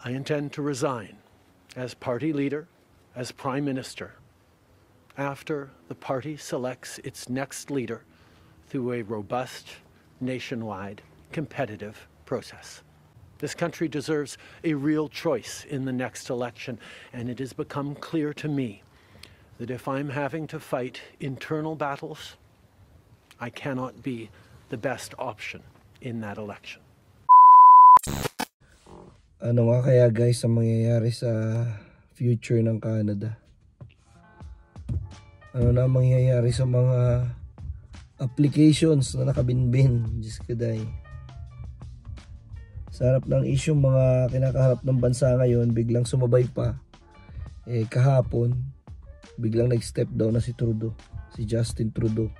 I intend to resign as party leader, as Prime Minister, after the party selects its next leader through a robust, nationwide, competitive process. This country deserves a real choice in the next election, and it has become clear to me that if I'm having to fight internal battles, I cannot be the best option in that election. Ano nga kaya guys ang mangyayari sa future ng Canada? Ano na mangyayari sa mga applications na nakabinbin? Diyos ko day. Sa harap ng issue mga kinakaharap ng bansa ngayon, biglang sumabay pa. Kahapon, biglang nag-step down na si Trudeau, si Justin Trudeau,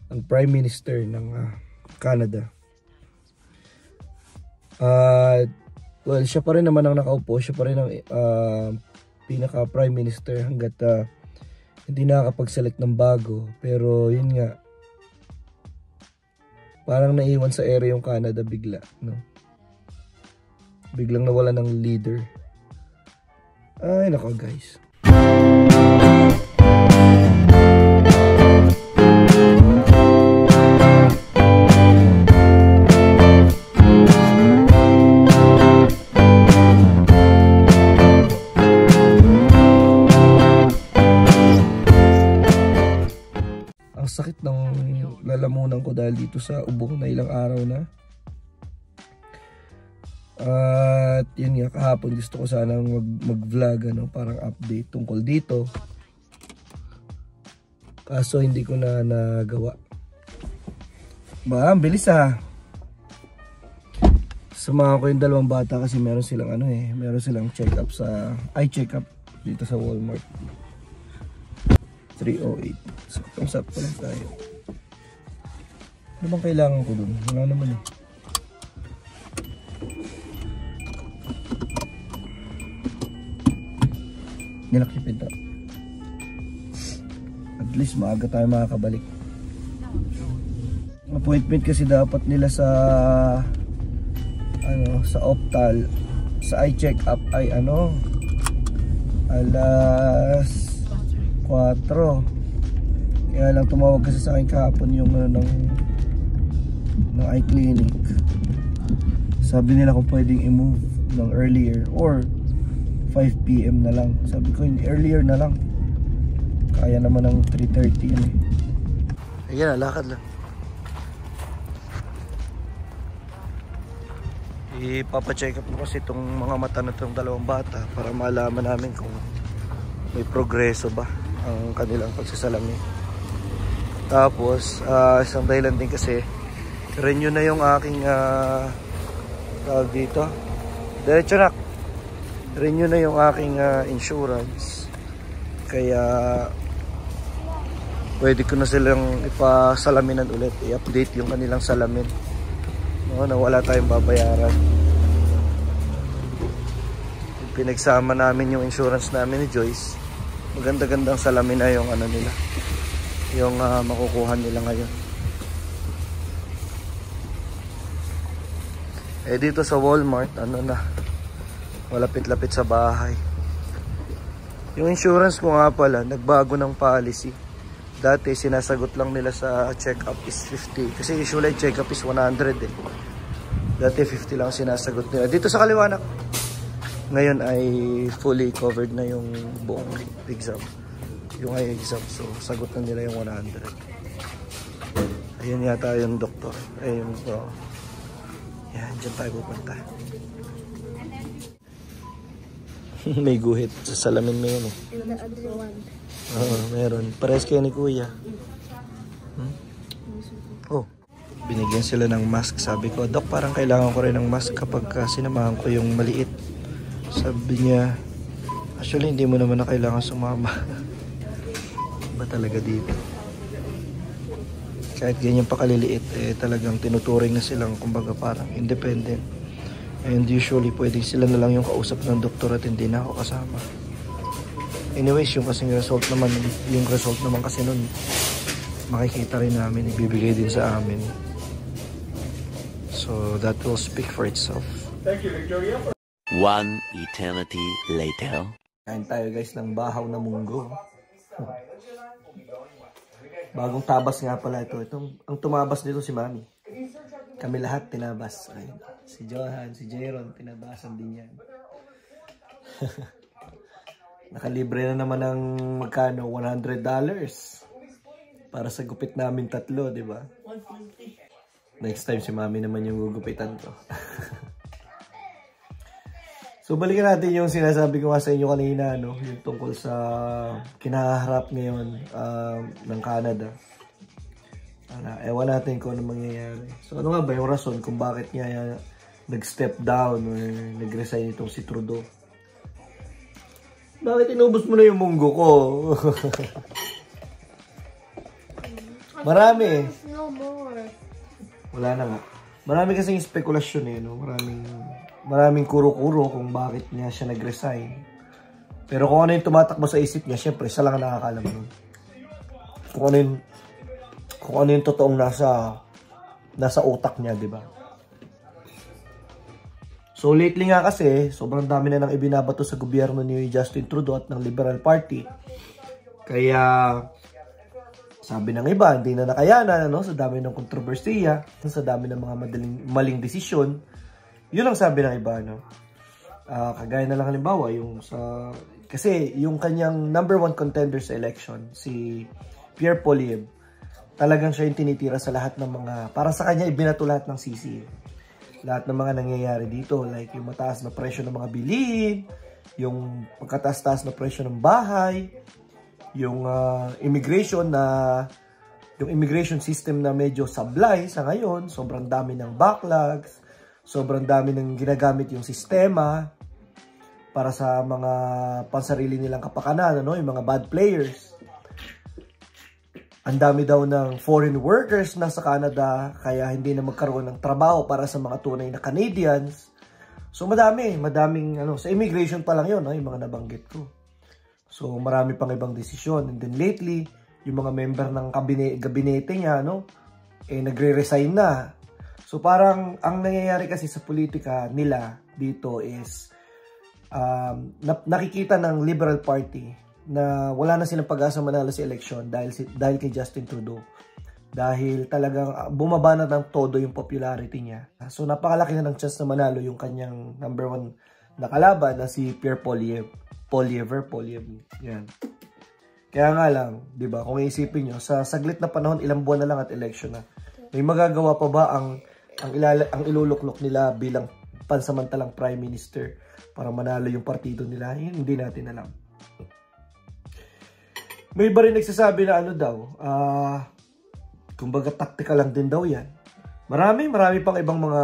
ang Prime Minister ng Canada. Well, siya pa rin naman ang nakaupo, siya pa rin ang pinaka Prime Minister hanggat hindi nakakapag-select ng bago. Pero yun nga, parang naiwan sa ere yung Canada bigla, no? Biglang nawala ng leader. Ay nako guys. Ang sakit ng lalamunan ko dahil dito sa ubo na ilang araw na. At yun nga, kahapon gusto ko sanang mag-vlog, ano, parang update tungkol dito. Kaso hindi ko na nagawa. Ang bilis Samahan ko yung dalawang bata kasi meron silang meron silang check-up eye check-up dito sa Walmart. 308. Saktong-sakto lang tayo. Ano bang kailangan ko dun? Wala naman Nilak yung pinto. At least maaga tayo makakabalik. Appointment kasi dapat nila sa sa Optal, sa eye check up ay alas 4. Kaya lang tumawag kasi sa akin kahapon yung ng eye clinic. Sabi nila kung pwedeng i-move ng earlier or 5 PM na lang. Sabi ko earlier na lang. Kaya naman ng 3:30 yan Ayan, lakad lang. Ipapacheck up ko kasi itong mga mata na itong dalawang bata para malaman namin kung may progreso ba ang kanilang pagsasalamin. Tapos isang dahilan din kasi renew na yung aking tawag dito, diretso na, renew na yung aking insurance, kaya pwede ko na silang ipasalaminan ulit, i-update yung kanilang salamin, no, na wala tayong babayaran. Pinagsama namin yung insurance namin ni Joyce, maganda-gandang salamin na yung nila, yung makukuha nila ngayon. Dito sa Walmart, malapit-lapit sa bahay. Yung insurance ko nga pala, nagbago ng policy. Dati sinasagot lang nila sa check-up is 50. Kasi usually check-up is 100 Dati 50 lang sinasagot nila. Dito sa kaliwanag. Ngayon ay fully covered na yung buong exam. Yung eye exam. So sagot na nila yung 100. Ayun yata yung doktor. Ayun po. Yan, dyan tayo pupunta. May guhit sa salamin mo yun Oo, meron. Pares kayo ni kuya. Oh, binigyan sila ng mask. Sabi ko, Dok, parang kailangan ko rin ng mask kapag sinamahan ko yung maliit. Sabi niya, actually hindi mo naman na kailangan sumama. Ba talaga dito? Kahit ganyan pa kaliliit, talagang tinuturing na silang kumbaga parang independent. And usually pwedeng sila na lang yung kausap ng doktor at hindi na ako kasama. Anyways, yung kasing result naman, kasi nun makikita rin namin, ibibigay din sa amin. So that will speak for itself. Thank you, Victoria. One eternity later. Kain tayo guys ng bahaw na munggo. Bagong tabas nga pala ito. Ang tumabas nito si Mami. Kami lahat tinabas. Ayun. Si Johan, si Jeron, tinabasan din yan. Nakalibre na naman ng magkano? $100 para sa gupit namin tatlo, di ba? Next time si Mami naman yung gugupitan ko. So balikan natin yung sinasabi ko nga sa inyo kanina, no? Yung tungkol sa kinaharap ngayon ng Canada. Ewan natin kung ano mangyayari. So ano nga ba yung rason kung bakit niya nag-step down or nag-resign itong si Trudeau? Bakit inubos mo na yung munggo ko? Marami. No more. Wala na nga. Marami kasing spekulasyon eh, no? Maraming kuro-kuro kung bakit niya siya nag-resign. Pero kung ano yung tumatakbo sa isip niya, syempre, siya lang ang nakakalam nun. Kung ano yung totoong nasa utak niya, di ba? So, lately nga kasi, sobrang dami na nang ibinabato sa gobyerno ni Justin Trudeau at ng Liberal Party. Kaya, sabi ng iba, hindi na nakayanan, ano? Sa dami ng kontrobersiya, sa dami ng mga maling desisyon. Yun ang sabi ng iba, no? Kagaya na lang halimbawa, kasi yung kanyang #1 contender sa election, si Pierre Poilievre, talagang siya yung tinitira sa lahat ng mga, para sa kanya, ibinato lahat ng sisi. Lahat ng mga nangyayari dito, like yung mataas na presyo ng mga bilihin, yung pagkataas-taas na presyo ng bahay, yung immigration system na medyo sablay sa ngayon, sobrang dami ng backlogs, sobrang dami ng ginagamit yung sistema para sa mga pansarili nilang kapakanan, ano? Yung mga bad players. Ang dami daw ng foreign workers na sa Canada, kaya hindi na magkaroon ng trabaho para sa mga tunay na Canadians. So madaming sa immigration pa lang yun, no? Yung mga nabanggit ko. So marami pang ibang desisyon. And then lately, yung mga member ng gabinete niya, nagre-resign na. So parang ang nangyayari kasi sa politika nila dito is nakikita ng Liberal Party na wala na silang pag-asa manalo sa election dahil kay Justin Trudeau. Dahil talagang bumaba na ng todo yung popularity niya. So napakalaki na ng chance na manalo yung kanyang #1 na kalaban na si Pierre Poilievre. Yan. Kaya nga lang, 'di ba? Kung iisipin niyo, sa saglit na panahon, ilang buwan na lang at election na. May magagawa pa ba ang iluluklok nila bilang pansamantalang prime minister para manalo yung partido nila? Hindi natin alam. May iba rin nagsasabi na kumbaga tactical lang din daw yan. Marami pang ibang mga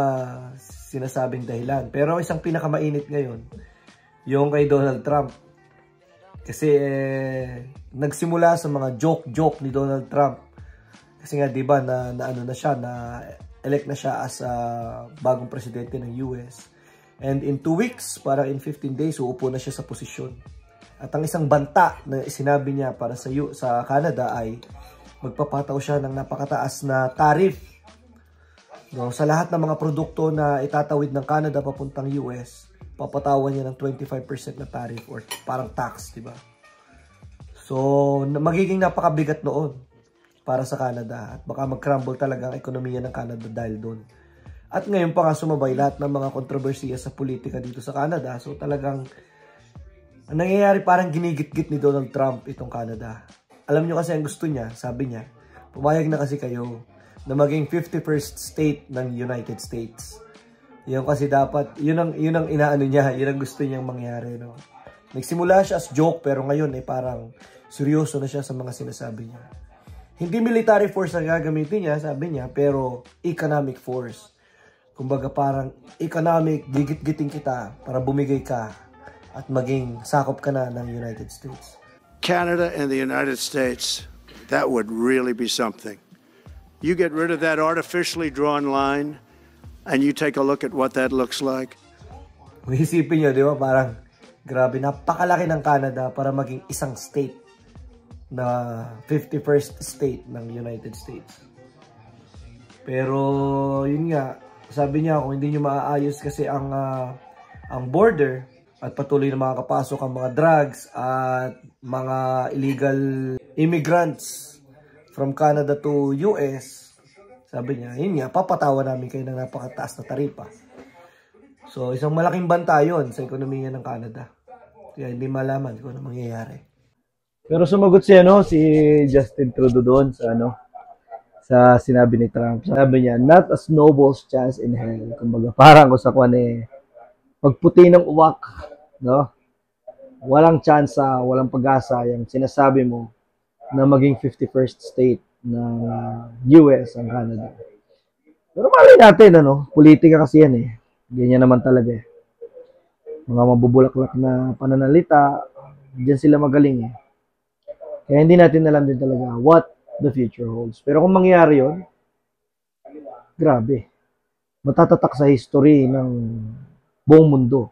sinasabing dahilan. Pero isang pinakamainit ngayon, yung kay Donald Trump. Kasi nagsimula sa mga joke ni Donald Trump. Kasi nga 'di ba na elect na siya as bagong presidente ng US. And in 2 weeks, para in 15 days, uupo na siya sa posisyon. At ang isang banta na sinabi niya para sa Canada ay magpapataw siya ng napakataas na tariff. No, sa lahat ng mga produkto na itatawid ng Canada papuntang US, papatawan niya ng 25% na tariff or parang tax, di ba? So, magiging napakabigat noon para sa Canada at baka mag-crumble talaga ang ekonomiya ng Canada dahil doon. At ngayon pa nga sumabay lahat ng mga kontrobersiya sa politika dito sa Canada. So talagang ang nangyayari parang ginigit-git ni Donald Trump itong Canada. Alam nyo kasi ang gusto niya, sabi niya, pumayag na kasi kayo na maging 51st state ng United States. Yun kasi dapat, yun ang inaano niya, yun ang gusto niyang mangyari. No? Nagsimula siya as joke pero ngayon parang seryoso na siya sa mga sinasabi niya. Hindi military force ang gagamitin niya, sabi niya, pero economic force. Kumbaga parang economic, gigit-giting kita para bumigay ka at maging sakop ka na ng United States. Canada and the United States, that would really be something. You get rid of that artificially drawn line and you take a look at what that looks like. Kung isipin nyo, di ba, parang grabe, napakalaki ng Canada para maging isang state na 51st state ng United States. Pero yun nga, sabi niya kung hindi nyo maaayos kasi ang ang border at patuloy na makakapasok ang mga drugs at mga illegal immigrants from Canada to US, sabi niya, yun nga, papatawa namin kayo ng napakataas na taripa. So, isang malaking banta yun sa ekonomiya ng Canada. Kaya hindi malaman kung ano mangyayari. Pero sumagot si Justin Trudeau doon sa sinabi ni Trump. Sabi niya, not a snowball's chance in hell. Kumbaga, parang kung sa pagputi ng uwak, no? Walang chance, walang pag-asa yung sinasabi mo na maging 51st state ng US ang Canada. Pero malay natin, politika kasi yan eh. Ganyan naman talaga eh. Mga mabubulaklak na pananalita, diyan sila magaling eh. Kaya hindi natin alam din talaga what the future holds. Pero kung mangyari yun, grabe. Matatatak sa history ng buong mundo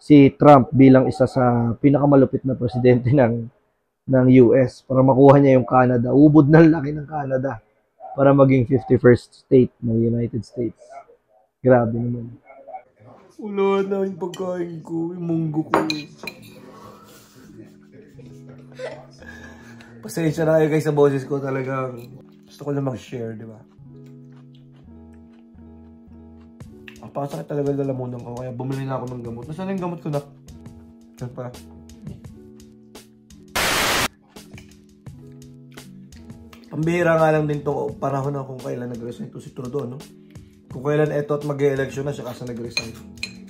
si Trump bilang isa sa pinakamalupit na presidente ng US para makuha niya yung Canada. Ubod na laki ng Canada para maging 51st state ng United States. Grabe naman. Wala na yung pagkain ko, yung munggo ko. Pasensya na kayo guys sa boses ko, talagang gusto ko lang mag-share, di ba? Ang pakasakit talaga lalamunan ko, kaya bumili na ako ng gamot. Nasaan yung gamot ko na? Saan pa? Pambihira nga lang din to panahon na kung kailan nag-resign to si Trudeau, no? Kung kailan eto at mag-e-election na siya kasi nag-resign.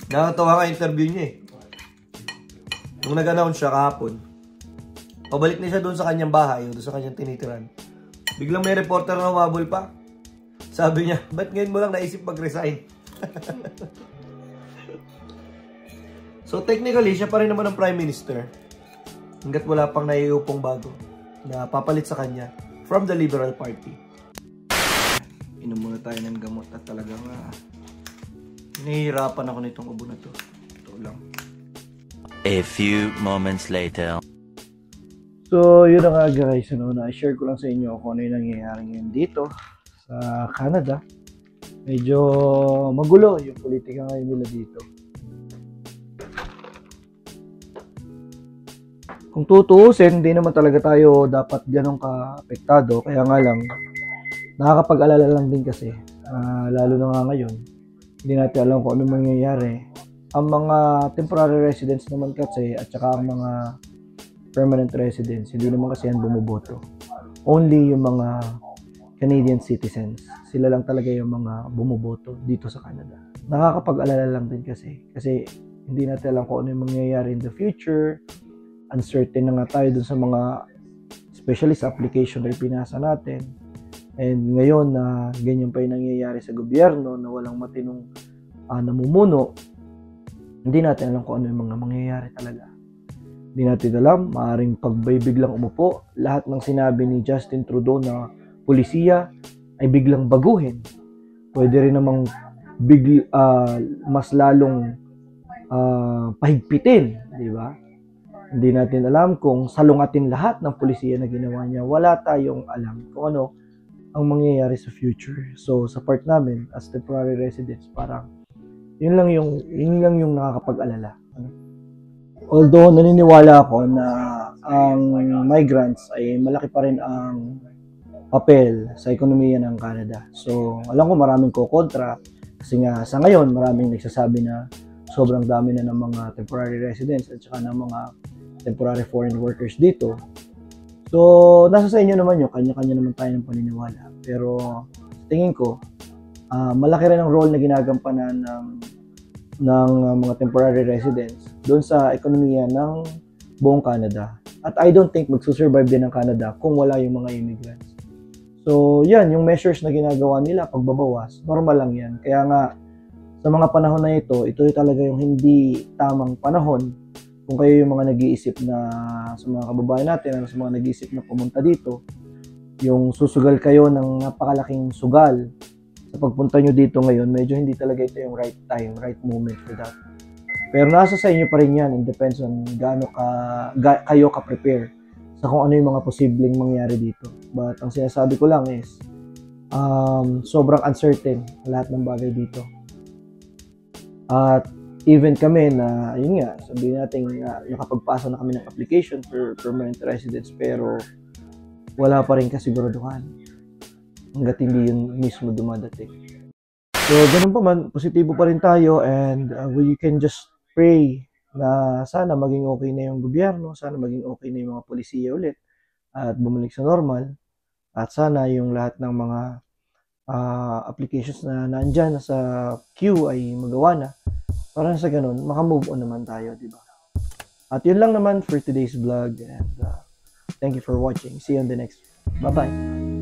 Nakatawa nga interview niya eh. Nung nag-announce siya kahapon, pabalik na siya doon sa kanyang bahay, doon sa kanyang tinitiran. Biglang may reporter na humabol pa. Sabi niya, ba't ngayon mo lang naisip mag-resign? So technically, siya pa rin naman ang Prime Minister. Hanggat wala pang naiupong bago na papalit sa kanya from the Liberal Party. Inom muna tayo ng gamot at talagang nahihirapan ako nitong ubo na to. Ito lang. A few moments later. So, yun na nga guys, na-share ko lang sa inyo kung ano yung nangyayari ngayon dito sa Canada. Medyo magulo yung politika ngayon nila dito. Kung tutuusin, hindi naman talaga tayo dapat ganun ka-apektado. Kaya nga lang, nakakapag-alala lang din kasi, lalo na nga ngayon, hindi natin alam kung ano mangyayari. Ang mga temporary residents naman kasi, at saka ang mga permanent residents, hindi naman kasi yan bumuboto. Only yung mga Canadian citizens, sila lang talaga yung mga bumuboto dito sa Canada. Nakakapag-alala lang din kasi hindi natin alam kung ano yung mangyayari in the future. Uncertain na nga tayo dun sa mga especially sa application na ipinasa natin. And ngayon na ganyan pa yung nangyayari sa gobyerno na walang matinong namumuno, hindi natin alam kung ano yung mga mangyayari talaga. Hindi natin alam, maaaring biglang umupo, lahat ng sinabi ni Justin Trudeau na polisiya ay biglang baguhin. Pwede rin namang mas lalong pahigpitin, di ba? Hindi natin alam kung salungatin lahat ng polisiya na ginawa niya. Wala tayong alam kung ano ang mangyayari sa future. So sa part namin as temporary residents, parang yun lang yung nakakapag-alala. Although naniniwala ako na ang migrants ay malaki pa rin ang papel sa ekonomiya ng Canada. So alam ko maraming kokontra kasi nga sa ngayon maraming nagsasabi na sobrang dami na ng mga temporary residents at saka ng mga temporary foreign workers dito. So, nasa sa inyo naman yun. Kanya-kanya naman tayo ng paniniwala. Pero, tingin ko, malaki rin ang role na ginagampanan ng mga temporary residents doon sa ekonomiya ng buong Canada. At I don't think magsusurvive din ang Canada kung wala yung mga immigrants. So, yan, yung measures na ginagawa nila, pagbabawas, normal lang yan. Kaya nga, sa mga panahon na ito talaga yung hindi tamang panahon kung kayo yung mga nag-iisip na sa mga kababayan natin, sa mga nag-iisip na pumunta dito, yung susugal kayo ng napakalaking sugal sa pagpunta nyo dito ngayon, medyo hindi talaga ito yung right time, right moment for that. Pero nasa sa inyo pa rin yan, it depends on gaano kayo ka-prepare sa kung ano yung mga posibleng mangyari dito. But ang sinasabi ko lang is, sobrang uncertain lahat ng bagay dito. At even kami na, yun nga, sabihin natin nakapagpasa na kami ng application for permanent residence pero wala pa rin kasiguraduhan hanggat hindi yun mismo dumadating. So, ganun pa man, positibo pa rin tayo and we can just pray na sana maging okay na yung gobyerno, sana maging okay na yung mga polisiya ulit at bumalik sa normal at sana yung lahat ng mga applications na nandyan sa queue ay magawa na para sa ganun, makamove on naman tayo, di ba? At yun lang naman for today's vlog and thank you for watching. See you on the next. Bye-bye.